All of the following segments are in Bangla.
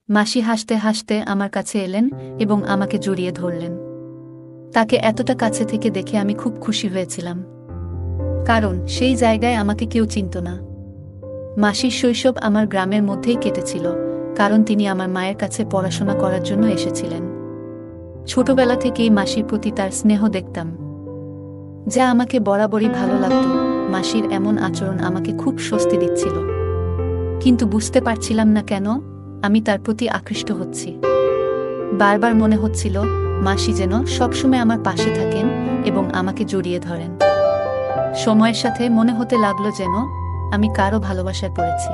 মাসি হাসতে হাসতে আমার কাছে এলেন এবং আমাকে জড়িয়ে ধরলেন। তাকে এতটা কাছে থেকে দেখে আমি খুব খুশি হয়েছিলাম, কারণ সেই জায়গায় আমাকে কেউ চিনত না। মাসির শৈশব আমার গ্রামের মধ্যেই কেটেছিল, কারণ তিনি আমার মায়ের কাছে পড়াশোনা করার জন্য এসেছিলেন। ছোটবেলা থেকেই মাসির প্রতি তার স্নেহ দেখতাম, যা আমাকে বরাবরই ভালো লাগত। মাসির এমন আচরণ আমাকে খুব স্বস্তি দিচ্ছিল, কিন্তু বুঝতে পারছিলাম না কেন আমি তার প্রতি আকৃষ্ট হচ্ছি। বারবার মনে হচ্ছিল মাসি যেন সবসময় আমার পাশে থাকেন এবং আমাকে জড়িয়ে ধরেন। সময়ের সাথে মনে হতে লাগলো যেন আমি কারো ভালোবাসায় পড়েছি।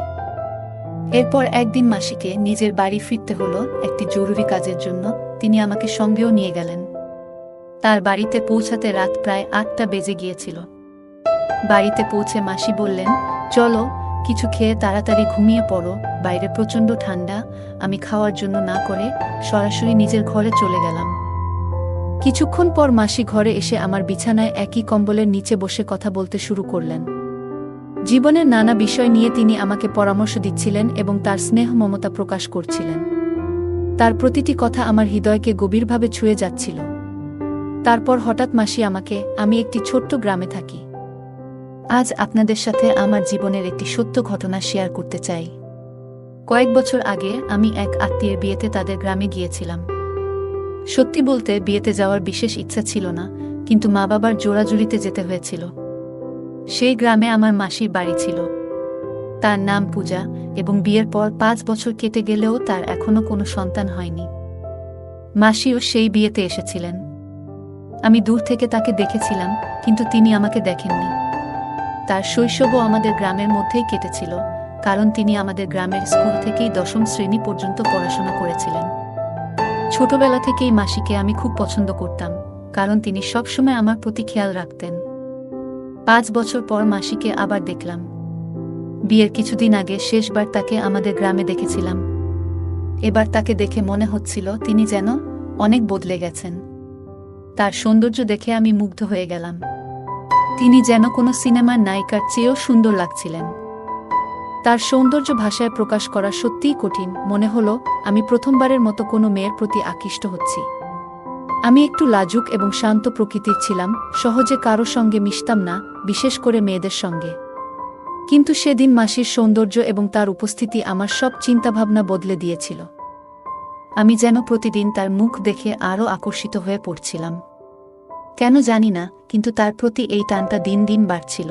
এরপর একদিন মাসিকে নিজের বাড়ি ফিরতে হলো একটি জরুরি কাজের জন্য। তিনি আমাকে সঙ্গেও নিয়ে গেলেন। তার বাড়িতে পৌঁছাতে রাত প্রায় ৮টা বেজে গিয়েছিল। বাড়িতে পৌঁছে মাসি বললেন, চলো কিছু খেয়ে তাড়াতাড়ি ঘুমিয়ে পড়ো, বাইরে প্রচণ্ড ঠান্ডা। আমি খাওয়ার জন্য না করে সরাসরি নিজের ঘরে চলে গেলাম। কিছুক্ষণ পর মাসি ঘরে এসে আমার বিছানায় একই কম্বলের নিচে বসে কথা বলতে শুরু করলেন। জীবনের নানা বিষয় নিয়ে তিনি আমাকে পরামর্শ দিচ্ছিলেন এবং তার স্নেহ মমতা প্রকাশ করছিলেন। তার প্রতিটি কথা আমার হৃদয়কে গভীরভাবে ছুঁয়ে যাচ্ছিল। তারপর হঠাৎ মাসি আমাকে, আমি একটি ছোট্ট গ্রামে থাকি। আজ আপনাদের সাথে আমার জীবনের একটি সত্য ঘটনা শেয়ার করতে চাই। কয়েক বছর আগে আমি এক আত্মীয়ের বিয়েতে তাদের গ্রামে গিয়েছিলাম। সত্যি বলতে বিয়েতে যাওয়ার বিশেষ ইচ্ছা ছিল না, কিন্তু মা বাবার জোরাজুরিতে যেতে হয়েছিল। সেই গ্রামে আমার মাসির বাড়ি ছিল। তার নাম পূজা, এবং বিয়ের পর ৫ বছর কেটে গেলেও তার এখনো কোনো সন্তান হয়নি। মাসিও সেই বিয়েতে এসেছিলেন। আমি দূর থেকে তাকে দেখেছিলাম, কিন্তু তিনি আমাকে দেখেননি। তার শৈশবও আমাদের গ্রামের মধ্যেই কেটেছিল, কারণ তিনি আমাদের গ্রামের স্কুল থেকেই ১০ম শ্রেণী পর্যন্ত পড়াশোনা করেছিলেন। ছোটবেলা থেকেই মাসিকে আমি খুব পছন্দ করতাম, কারণ তিনি সবসময় আমার প্রতি খেয়াল রাখতেন। ৫ বছর পর মাসিকে আবার দেখলাম। বিয়ের কিছুদিন আগে শেষবার তাকে আমাদের গ্রামে দেখেছিলাম। এবার তাকে দেখে মনে হচ্ছিল তিনি যেন অনেক বদলে গেছেন। তার সৌন্দর্য দেখে আমি মুগ্ধ হয়ে গেলাম। তিনি যেন কোনো সিনেমার নায়িকার চেয়েও সুন্দর লাগছিলেন। তার সৌন্দর্য ভাষায় প্রকাশ করা সত্যিই কঠিন। মনে হলো আমি প্রথমবারের মতো কোনো মেয়ের প্রতি আকৃষ্ট হচ্ছি। আমি একটু লাজুক এবং শান্ত প্রকৃতির ছিলাম, সহজে কারো সঙ্গে মিশতাম না, বিশেষ করে মেয়েদের সঙ্গে। কিন্তু সেদিন মাসির সৌন্দর্য এবং তার উপস্থিতি আমার সব চিন্তাভাবনা বদলে দিয়েছিল। আমি যেন প্রতিদিন তার মুখ দেখে আরও আকর্ষিত হয়ে পড়ছিলাম। কেন জানি না, কিন্তু তার প্রতি এই টানটা দিন দিন বাড়ছিল।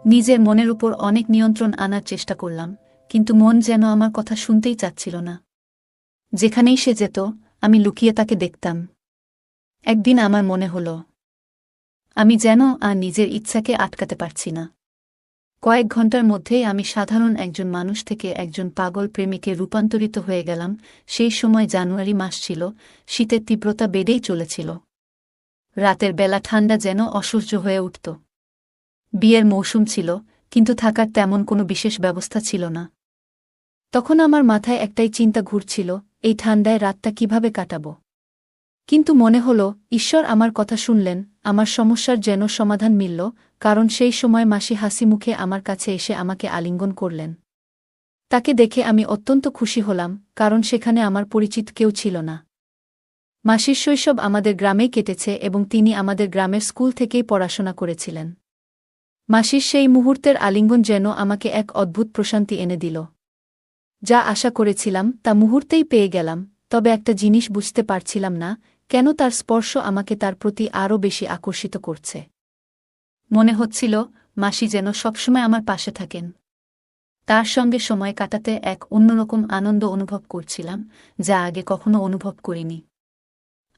নিজের মনের উপর অনেক নিয়ন্ত্রণ আনার চেষ্টা করলাম, কিন্তু মন যেন আমার কথা শুনতেই চাচ্ছিল না। যেখানেই সে যেত, আমি লুকিয়ে তাকে দেখতাম। একদিন আমার মনে হলো, আমি যেন আর নিজের ইচ্ছাকে আটকাতে পারছি না। কয়েক ঘন্টার মধ্যেই আমি সাধারণ একজন মানুষ থেকে একজন পাগল প্রেমিকে রূপান্তরিত হয়ে গেলাম। সেই সময় জানুয়ারি মাস ছিল, শীতের তীব্রতা বেড়েই চলেছিল। রাতের বেলা ঠান্ডা যেন অসহ্য হয়ে উঠত। বিয়ের মৌসুম ছিল, কিন্তু থাকার তেমন কোনো বিশেষ ব্যবস্থা ছিল না। তখন আমার মাথায় একটাই চিন্তা ঘুরছিল, এই ঠান্ডায় রাতটা কিভাবে কাটাব। কিন্তু মনে হলো ঈশ্বর আমার কথা শুনলেন, আমার সমস্যার যেন সমাধান মিলল, কারণ সেই সময় মাসি হাসি মুখে আমার কাছে এসে আমাকে আলিঙ্গন করলেন। তাকে দেখে আমি অত্যন্ত খুশি হলাম, কারণ সেখানে আমার পরিচিত কেউ ছিল না। মাসির শৈশব আমাদের গ্রামেই কেটেছে এবং তিনি আমাদের গ্রামের স্কুল থেকেই পড়াশোনা করেছিলেন। মাসির সেই মুহূর্তের আলিঙ্গন যেন আমাকে এক অদ্ভুত প্রশান্তি এনে দিল। যা আশা করেছিলাম তা মুহূর্তেই পেয়ে গেলাম, তবে একটা জিনিস বুঝতে পারছিলাম না, কেন তার স্পর্শ আমাকে তার প্রতি আরও বেশি আকর্ষিত করছে। মনে হচ্ছিল মাসি যেন সবসময় আমার পাশে থাকেন। তার সঙ্গে সময় কাটাতে এক অন্যরকম আনন্দ অনুভব করছিলাম, যা আগে কখনো অনুভব করিনি।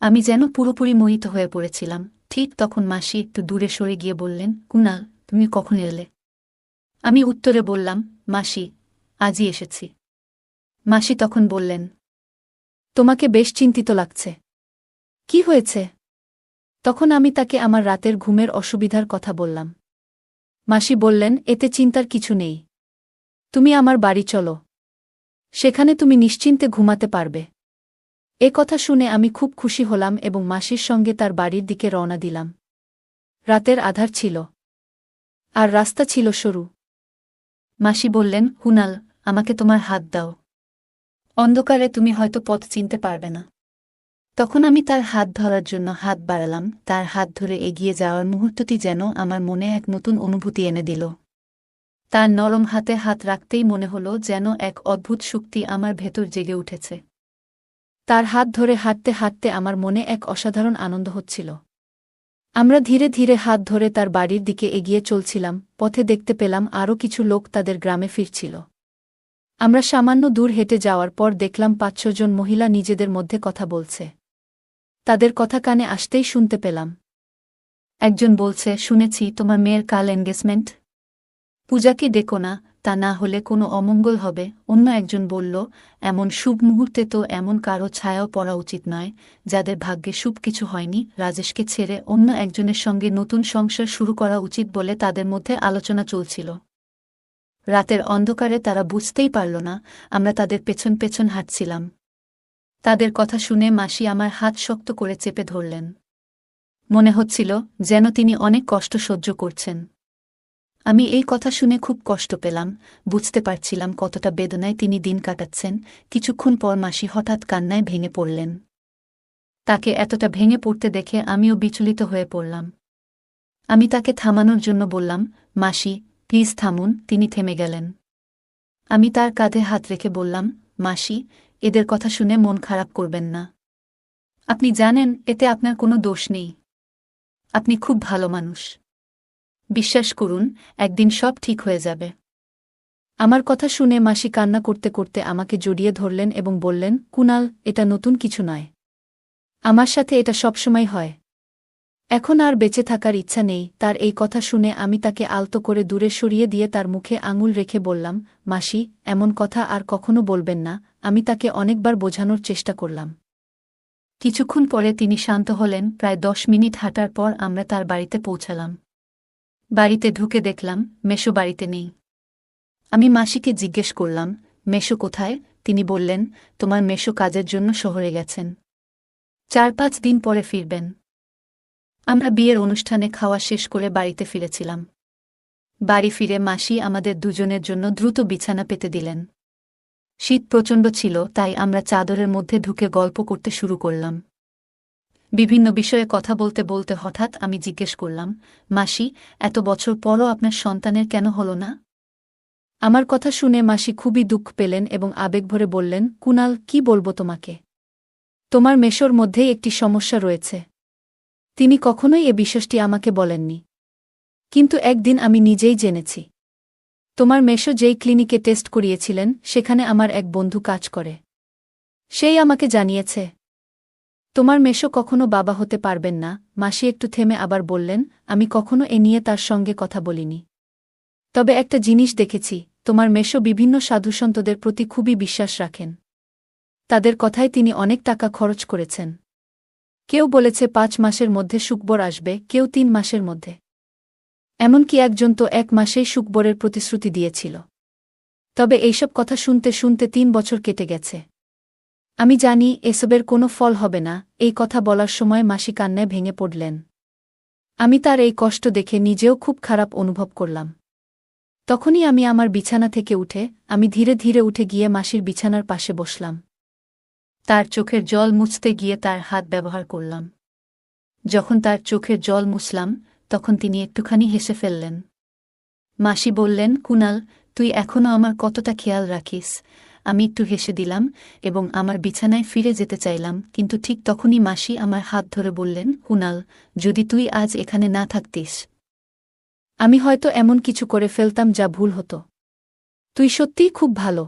আমি যেন পুরোপুরি মোহিত হয়ে পড়েছিলাম। ঠিক তখন মাসি একটু দূরে সরে গিয়ে বললেন, কুনাল, তুমি কখন এলে? আমি উত্তরে বললাম, মাসি, আজই এসেছি। মাসি তখন বললেন, তোমাকে বেশ চিন্তিত লাগছে। কি হয়েছে? তখন আমি তাকে আমার রাতের ঘুমের অসুবিধার কথা বললাম। মাসি বললেন, এতে চিন্তার কিছু নেই। তুমি আমার বাড়ি চলো, সেখানে তুমি নিশ্চিন্তে ঘুমাতে পারবে। এ কথা শুনে আমি খুব খুশি হলাম এবং মাসির সঙ্গে তার বাড়ির দিকে রওনা দিলাম। রাতের আধার ছিল, আর রাস্তা ছিল সরু। মাসি বললেন, কুনাল, আমাকে তোমার হাত দাও। অন্ধকারে তুমি হয়তো পথ চিনতে পারবে না। তখন আমি তার হাত ধরার জন্য হাত বাড়ালাম, তার হাত ধরে এগিয়ে যাওয়ার মুহূর্তটি যেন আমার মনে এক নতুন অনুভূতি এনে দিল। তার নরম হাতে হাত রাখতেই মনে হলো যেন এক অদ্ভুত শক্তি আমার ভেতর জেগে উঠেছে। তার হাত ধরে হাঁটতে হাঁটতে আমার মনে এক অসাধারণ আনন্দ হচ্ছিল। আমরা ধীরে ধীরে হাত ধরে তার বাড়ির দিকে এগিয়ে চলছিলাম, পথে দেখতে পেলাম আরও কিছু লোক তাদের গ্রামে ফিরছিল। আমরা সামান্য দূর হেঁটে যাওয়ার পর দেখলাম ৫-৬ জন মহিলা নিজেদের মধ্যে কথা বলছে। তাদের কথা কানে আসতেই শুনতে পেলাম। একজন বলছে, শুনেছি তোমার মেয়ের কাল এনগেজমেন্ট, পূজাকে ডেকো না, তা না হলে কোনো অমঙ্গল হবে। অন্য একজন বলল, এমন শুভ মুহূর্তে তো এমন কারো ছায়াও পড়া উচিত নয়, যাদের ভাগ্যে শুভ কিছু হয়নি। রাজেশকে ছেড়ে অন্য একজনের সঙ্গে নতুন সংসার শুরু করা উচিত বলে তাদের মধ্যে আলোচনা চলছিল। রাতের অন্ধকারে তারা বুঝতেই পারল না আমরা তাদের পেছন পেছন হাঁটছিলাম। তাদের কথা শুনে মাসি আমার হাত শক্ত করে চেপে ধরলেন। মনে হচ্ছিল যেন তিনি অনেক কষ্ট সহ্য করছেন। আমি এই কথা শুনে খুব কষ্ট পেলাম, বুঝতে পারছিলাম কতটা বেদনায় তিনি দিন কাটাচ্ছেন। কিছুক্ষণ পর মাসি হঠাৎ কান্নায় ভেঙে পড়লেন। তাকে এতটা ভেঙে পড়তে দেখে আমিও বিচলিত হয়ে পড়লাম। আমি তাকে থামানোর জন্য বললাম, মাসি প্লিজ থামুন। তিনি থেমে গেলেন। আমি তার কাঁধে হাত রেখে বললাম, মাসি, এদের কথা শুনে মন খারাপ করবেন না। আপনি জানেন এতে আপনার কোনো দোষ নেই। আপনি খুব ভালো মানুষ। বিশ্বাস করুন, একদিন সব ঠিক হয়ে যাবে। আমার কথা শুনে মাসি কান্না করতে করতে আমাকে জড়িয়ে ধরলেন এবং বললেন, কুনাল, এটা নতুন কিছু নয়। আমার সাথে এটা সবসময় হয়। এখন আর বেঁচে থাকার ইচ্ছা নেই। তার এই কথা শুনে আমি তাকে আলতো করে দূরে সরিয়ে দিয়ে তার মুখে আঙুল রেখে বললাম, মাসি, এমন কথা আর কখনো বলবেন না। আমি তাকে অনেকবার বোঝানোর চেষ্টা করলাম। কিছুক্ষণ পরে তিনি শান্ত হলেন। প্রায় ১০ মিনিট হাঁটার পর আমরা তার বাড়িতে পৌঁছালাম। বাড়িতে ঢুকে দেখলাম মেশো বাড়িতে নেই। আমি মাসিকে জিজ্ঞেস করলাম, মেশো কোথায়? তিনি বললেন, তোমার মেশো কাজের জন্য শহরে গেছেন। ৪-৫ দিন পরে ফিরবেন। আমরা বিয়ের অনুষ্ঠানে খাওয়া শেষ করে বাড়িতে ফিরেছিলাম। বাড়ি ফিরে মাসি আমাদের দুজনের জন্য দ্রুত বিছানা পেতে দিলেন। শীত প্রচণ্ড ছিল, তাই আমরা চাদরের মধ্যে ঢুকে গল্প করতে শুরু করলাম। বিভিন্ন বিষয়ে কথা বলতে বলতে হঠাৎ আমি জিজ্ঞেস করলাম, মাসি, এত বছর পরও আপনার সন্তানের কেন হলো না? আমার কথা শুনে মাসি খুবই দুঃখ পেলেন এবং আবেগভরে বললেন, কুনাল, কি বলবো তোমাকে? তোমার মেশোর মধ্যেই একটি সমস্যা রয়েছে। তিনি কখনোই এ বিষয়টি আমাকে বলেননি, কিন্তু একদিন আমি নিজেই জেনেছি। তোমার মেশো যেই ক্লিনিকে টেস্ট করিয়েছিলেন, সেখানে আমার এক বন্ধু কাজ করে। সেই আমাকে জানিয়েছে তোমার মেশো কখনো বাবা হতে পারবেন না। মাসি একটু থেমে আবার বললেন, আমি কখনো এ নিয়ে তার সঙ্গে কথা বলিনি। তবে একটা জিনিস দেখেছি, তোমার মেশো বিভিন্ন সাধুসন্তদের প্রতি খুবই বিশ্বাস রাখেন। তাদের কথায় তিনি অনেক টাকা খরচ করেছেন। কেউ বলেছে ৫ মাসের মধ্যে সুখবর আসবে, কেউ ৩ মাসের মধ্যে। এমনকি একজন তো ১ মাসেই সুখবরের প্রতিশ্রুতি দিয়েছিল। তবে এইসব কথা শুনতে শুনতে ৩ বছর কেটে গেছে। আমি জানি এসবের কোনো ফল হবে না। এই কথা বলার সময় মাসি কান্নায় ভেঙে পড়লেন। আমি তার এই কষ্ট দেখে নিজেও খুব খারাপ অনুভব করলাম। তখনই আমি আমার বিছানা থেকে উঠে আমি ধীরে ধীরে উঠে গিয়ে মাসির বিছানার পাশে বসলাম। তার চোখের জল মুছতে গিয়ে তার হাত ব্যবহার করলাম। যখন তার চোখের জল মুছলাম, তখন তিনি একটুখানি হেসে ফেললেন। মাসি বললেন, কুনাল, তুই এখনও আমার কতটা খেয়াল রাখিস। আমি একটু হেসে দিলাম এবং আমার বিছানায় ফিরে যেতে চাইলাম, কিন্তু ঠিক তখনই মাসি আমার হাত ধরে বললেন, কুনাল, যদি তুই আজ এখানে না থাকতিস, আমি হয়তো এমন কিছু করে ফেলতাম যা ভুল হতো। তুই সত্যিই খুব ভালো।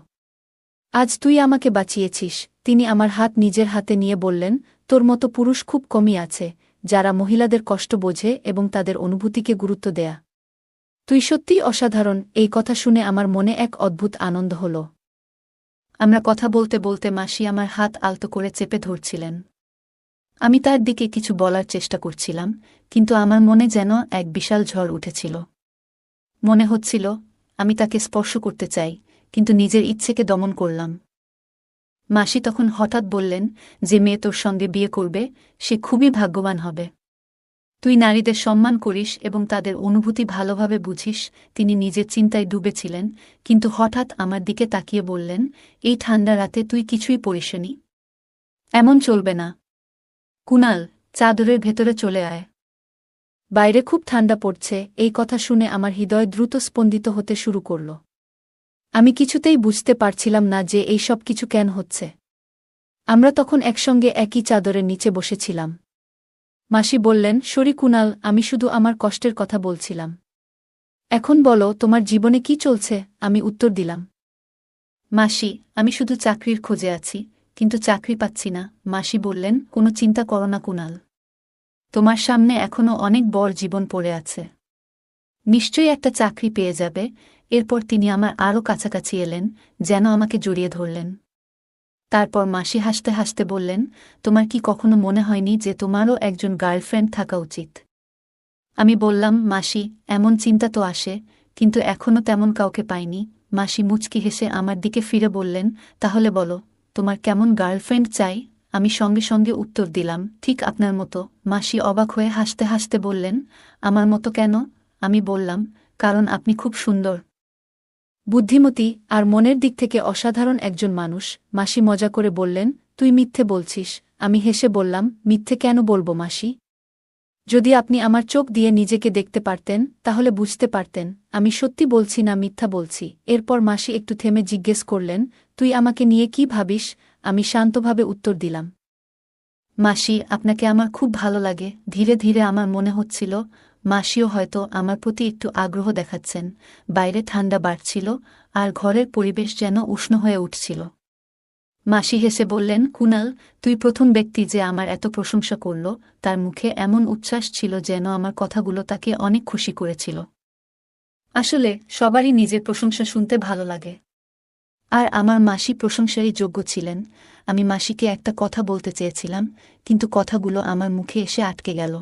আজ তুই আমাকে বাঁচিয়েছিস। তিনি আমার হাত নিজের হাতে নিয়ে বললেন, তোর মতো পুরুষ খুব কমই আছে, যারা মহিলাদের কষ্ট বোঝে এবং তাদের অনুভূতিকে গুরুত্ব দেয়া। তুই সত্যিই অসাধারণ। এই কথা শুনে আমার মনে এক অদ্ভুত আনন্দ হল। আমরা কথা বলতে বলতে মাসি আমার হাত আলতো করে চেপে ধরছিলেন। আমি তার দিকে কিছু বলার চেষ্টা করছিলাম, কিন্তু আমার মনে যেন এক বিশাল ঝড় উঠেছিল। মনে হচ্ছিল আমি তাকে স্পর্শ করতে চাই, কিন্তু নিজের ইচ্ছেকে দমন করলাম। মাসি তখন হঠাৎ বললেন, যে মেয়ে তোর সঙ্গে বিয়ে করবে, সে খুবই ভাগ্যবান হবে। তুই নারীদের সম্মান করিস এবং তাদের অনুভূতি ভালোভাবে বুঝিস। তিনি নিজের চিন্তায় ডুবেছিলেন, কিন্তু হঠাৎ আমার দিকে তাকিয়ে বললেন, এই ঠান্ডা রাতে তুই কিছুই পড়িসনি? এমন চলবে না। কুনাল, চাদরের ভেতরে চলে আয়। বাইরে খুব ঠান্ডা পড়ছে। এই কথা শুনে আমার হৃদয় দ্রুত স্পন্দিত হতে শুরু করল। আমি কিছুতেই বুঝতে পারছিলাম না যে এই সব কিছু কেন হচ্ছে। আমরা তখন একসঙ্গে একই চাদরের নিচে বসেছিলাম। মাসি বললেন, সরি কুনাল, আমি শুধু আমার কষ্টের কথা বলছিলাম। এখন বলো, তোমার জীবনে কি চলছে? আমি উত্তর দিলাম, মাসি, আমি শুধু চাকরির খোঁজে আছি, কিন্তু চাকরি পাচ্ছি না। মাসি বললেন, কোনো চিন্তা করো না কুনাল, তোমার সামনে এখনও অনেক বড় জীবন পড়ে আছে। নিশ্চয়ই একটা চাকরি পেয়ে যাবে। এরপর তিনি আমার আরও কাছাকাছি এলেন, যেন আমাকে জড়িয়ে ধরলেন। তারপর মাসি হাসতে হাসতে বললেন, তোমার কি কখনো মনে হয়নি যে তোমারও একজন গার্লফ্রেন্ড থাকা উচিত? আমি বললাম, মাসি, এমন চিন্তা তো আসে, কিন্তু এখনও তেমন কাউকে পাইনি। মাসি মুচকি হেসে আমার দিকে ফিরে বললেন, তাহলে বলো, তোমার কেমন গার্লফ্রেন্ড চাই? আমি সঙ্গে সঙ্গে উত্তর দিলাম, ঠিক আপনার মতো। মাসি অবাক হয়ে হাসতে হাসতে বললেন, আমার মতো কেন? আমি বললাম, কারণ আপনি খুব সুন্দর, বুদ্ধিমতী আর মনের দিক থেকে অসাধারণ একজন মানুষ। মাসি মজা করে বললেন, তুই মিথ্যে বলছিস। আমি হেসে বললাম, মিথ্যে কেন বলবো মাসি? যদি আপনি আমার চোখ দিয়ে নিজেকে দেখতে পারতেন, তাহলে বুঝতে পারতেন আমি সত্যি বলছি না মিথ্যা বলছি। এরপর মাসি একটু থেমে জিজ্ঞেস করলেন, তুই আমাকে নিয়ে কি ভাবিস? আমি শান্তভাবে উত্তর দিলাম, মাসি, আপনাকে আমার খুব ভালো লাগে। ধীরে ধীরে আমার মনে হচ্ছিল মাসিও হয়তো আমার প্রতি একটু আগ্রহ দেখাচ্ছেন। বাইরে ঠান্ডা বাড়ছিল, আর ঘরের পরিবেশ যেন উষ্ণ হয়ে উঠছিল। মাসি হেসে বললেন, কুনাল, তুই প্রথম ব্যক্তি যে আমার এত প্রশংসা করল। তার মুখে এমন উচ্ছ্বাস ছিল যেন আমার কথাগুলো তাকে অনেক খুশি করেছিল। আসলে সবারই নিজের প্রশংসা শুনতে ভালো লাগে, আর আমার মাসি প্রশংসারই যোগ্য ছিলেন। আমি মাসিকে একটা কথা বলতে চেয়েছিলাম, কিন্তু কথাগুলো আমার মুখে এসে আটকে গেল।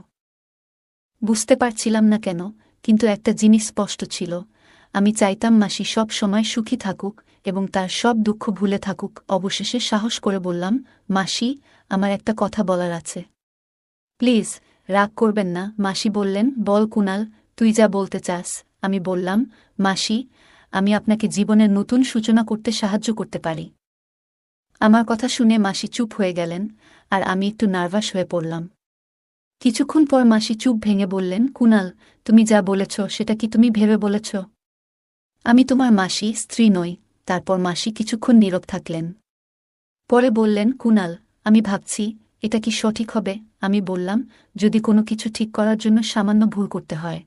বুঝতে পারছিলাম না কেন, কিন্তু একটা জিনিস স্পষ্ট ছিল, আমি চাইতাম মাসি সব সময় সুখী থাকুক এবং তার সব দুঃখ ভুলে থাকুক। অবশেষে সাহস করে বললাম, মাসি, আমার একটা কথা বলার আছে। প্লিজ, রাগ করবেন না। মাসি বললেন, বল কুনাল, তুই যা বলতে চাস। আমি বললাম, মাসি, আমি আপনাকে জীবনের নতুন সূচনা করতে সাহায্য করতে পারি। আমার কথা শুনে মাসি চুপ হয়ে গেলেন, আর আমি একটু নার্ভাস হয়ে পড়লাম। কিছুক্ষণ পর মাসি চুপ ভেঙে বললেন, কুনাল, তুমি যা বলেছ সেটা কি তুমি ভেবে বলেছ? আমি তোমার মাসি, স্ত্রী নই। তারপর মাসি কিছুক্ষণ নীরব থাকলেন। পরে বললেন, কুনাল, আমি ভাবছি এটা কি সঠিক হবে। আমি বললাম, যদি কোনো কিছু ঠিক করার জন্য সামান্য ভুল করতে হয়,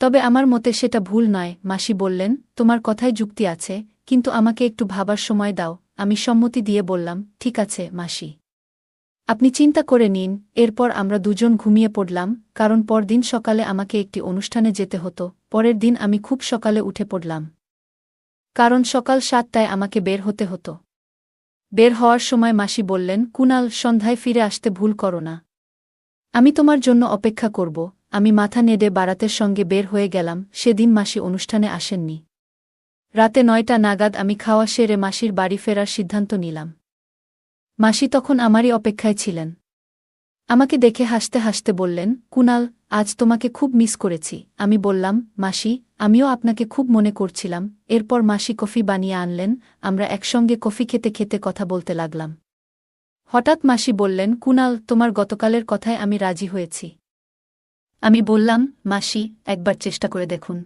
তবে আমার মতে সেটা ভুল নয়। মাসি বললেন, তোমার কথায় যুক্তি আছে, কিন্তু আমাকে একটু ভাবার সময় দাও। আমি সম্মতি দিয়ে বললাম, ঠিক আছে মাসি, আপনি চিন্তা করে নিন। এরপর আমরা দুজন ঘুমিয়ে পড়লাম, কারণ পরদিন সকালে আমাকে একটি অনুষ্ঠানে যেতে হতো। পরের দিন আমি খুব সকালে উঠে পড়লাম, কারণ সকাল 7টায় আমাকে বের হতে হতো। বের হওয়ার সময় মাসি বললেন, কুনাল, সন্ধ্যায় ফিরে আসতে ভুল করো না। আমি তোমার জন্য অপেক্ষা করব। আমি মাথা নেড়ে বারাতের সঙ্গে বের হয়ে গেলাম। সেদিন মাসি অনুষ্ঠানে আসেননি। রাতে 9টা নাগাদ আমি খাওয়া সেরে মাসির বাড়ি ফেরার সিদ্ধান্ত নিলাম। মাসি তখন আমারই অপেক্ষায় ছিলেন। আমাকে দেখে হাসতে হাসতে বললেন, কুনাল, আজ তোমাকে খুব মিস করেছি। আমি বললাম, মাসি, আমিও আপনাকে খুব মনে করছিলাম। এরপর মাসি কফি বানিয়ে আনলেন। আমরা একসঙ্গে কফি খেতে খেতে কথা বলতে লাগলাম। হঠাৎ মাসি বললেন, কুনাল, তোমার গতকালের কথায় আমি রাজি হয়েছি। আমি বললাম, মাসি, একবার চেষ্টা করে দেখুন।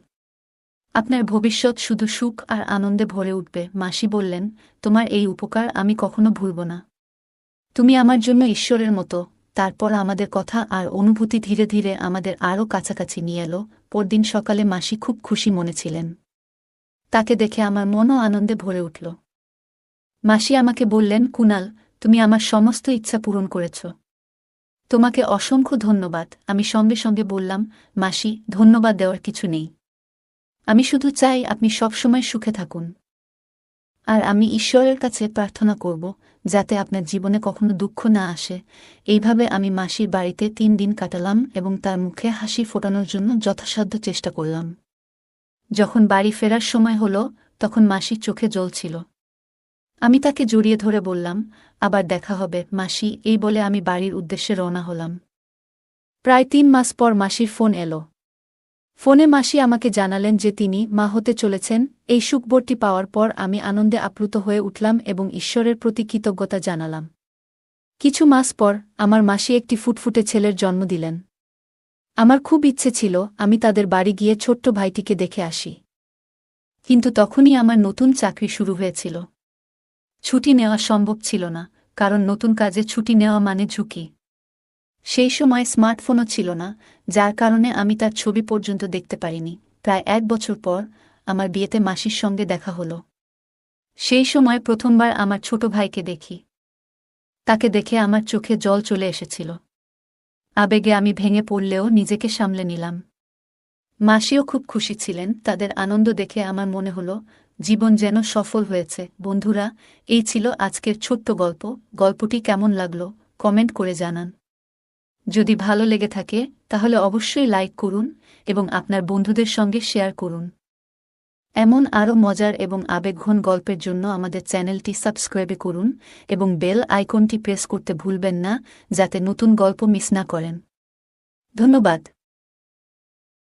আপনার ভবিষ্যৎ শুধু সুখ আর আনন্দে ভরে উঠবে। মাসি বললেন, তোমার এই উপকার আমি কখনো ভুলব না। তুমি আমার জন্য ঈশ্বরের মতো। তারপর আমাদের কথা আর অনুভূতি ধীরে ধীরে আমাদের আরও কাছাকাছি নিয়ে এলো। পরদিন সকালে মাসি খুব খুশি মনে ছিলেন। তাকে দেখে আমার মনও আনন্দে ভরে উঠল। মাসি আমাকে বললেন, কুনাল, তুমি আমার সমস্ত ইচ্ছা পূরণ করেছ। তোমাকে অসংখ্য ধন্যবাদ। আমি সঙ্গে সঙ্গে বললাম, মাসি, ধন্যবাদ দেওয়ার কিছু নেই। আমি শুধু চাই আপনি সবসময় সুখে থাকুন। আর আমি ঈশ্বরের কাছে প্রার্থনা করব যাতে আপনার জীবনে কখনো দুঃখ না আসে। এইভাবে আমি মাসির বাড়িতে 3 দিন কাটালাম এবং তার মুখে হাসি ফোটানোর জন্য যথাসাধ্য চেষ্টা করলাম। যখন বাড়ি ফেরার সময় হলো, তখন মাসির চোখে জল ছিল। আমি তাকে জড়িয়ে ধরে বললাম, আবার দেখা হবে মাসি। এই বলে আমি বাড়ির উদ্দেশ্যে রওনা হলাম। প্রায় ৩ মাস পর মাসির ফোন এলো। ফোনে মাসি আমাকে জানালেন যে তিনি মা হতে চলেছেন। এই সুখবরটি পাওয়ার পর আমি আনন্দে আপ্লুত হয়ে উঠলাম এবং ঈশ্বরের প্রতি কৃতজ্ঞতা জানালাম। কিছু মাস পর আমার মাসি একটি ফুটফুটে ছেলের জন্ম দিলেন। আমার খুব ইচ্ছে ছিল আমি তাদের বাড়ি গিয়ে ছোট্ট ভাইটিকে দেখে আসি। কিন্তু তখনই আমার নতুন চাকরি শুরু হয়েছিল। ছুটি নেওয়া সম্ভব ছিল না, কারণ নতুন কাজে ছুটি নেওয়া মানে ঝুঁকি। সেই সময় স্মার্টফোনও ছিল না, যার কারণে আমি তার ছবি পর্যন্ত দেখতে পারিনি। প্রায় ১ বছর পর আমার বিয়েতে মাসির সঙ্গে দেখা হলো। সেই সময় প্রথমবার আমার ছোট ভাইকে দেখি। তাকে দেখে আমার চোখে জল চলে এসেছিল। আবেগে আমি ভেঙে পড়লেও নিজেকে সামলে নিলাম। মাসিও খুব খুশি ছিলেন। তাদের আনন্দ দেখে আমার মনে হলো জীবন যেন সফল হয়েছে। বন্ধুরা, এই ছিল আজকের ছোট্ট গল্প। গল্পটি কেমন লাগলো কমেন্ট করে জানান। যদি ভালো লেগে থাকে তাহলে অবশ্যই লাইক করুন এবং আপনার বন্ধুদের সঙ্গে শেয়ার করুন। এমন আরও মজার এবং আবেগঘন গল্পের জন্য আমাদের চ্যানেলটি সাবস্ক্রাইব করুন এবং বেল আইকনটি প্রেস করতে ভুলবেন না, যাতে নতুন গল্প মিস না করেন। ধন্যবাদ।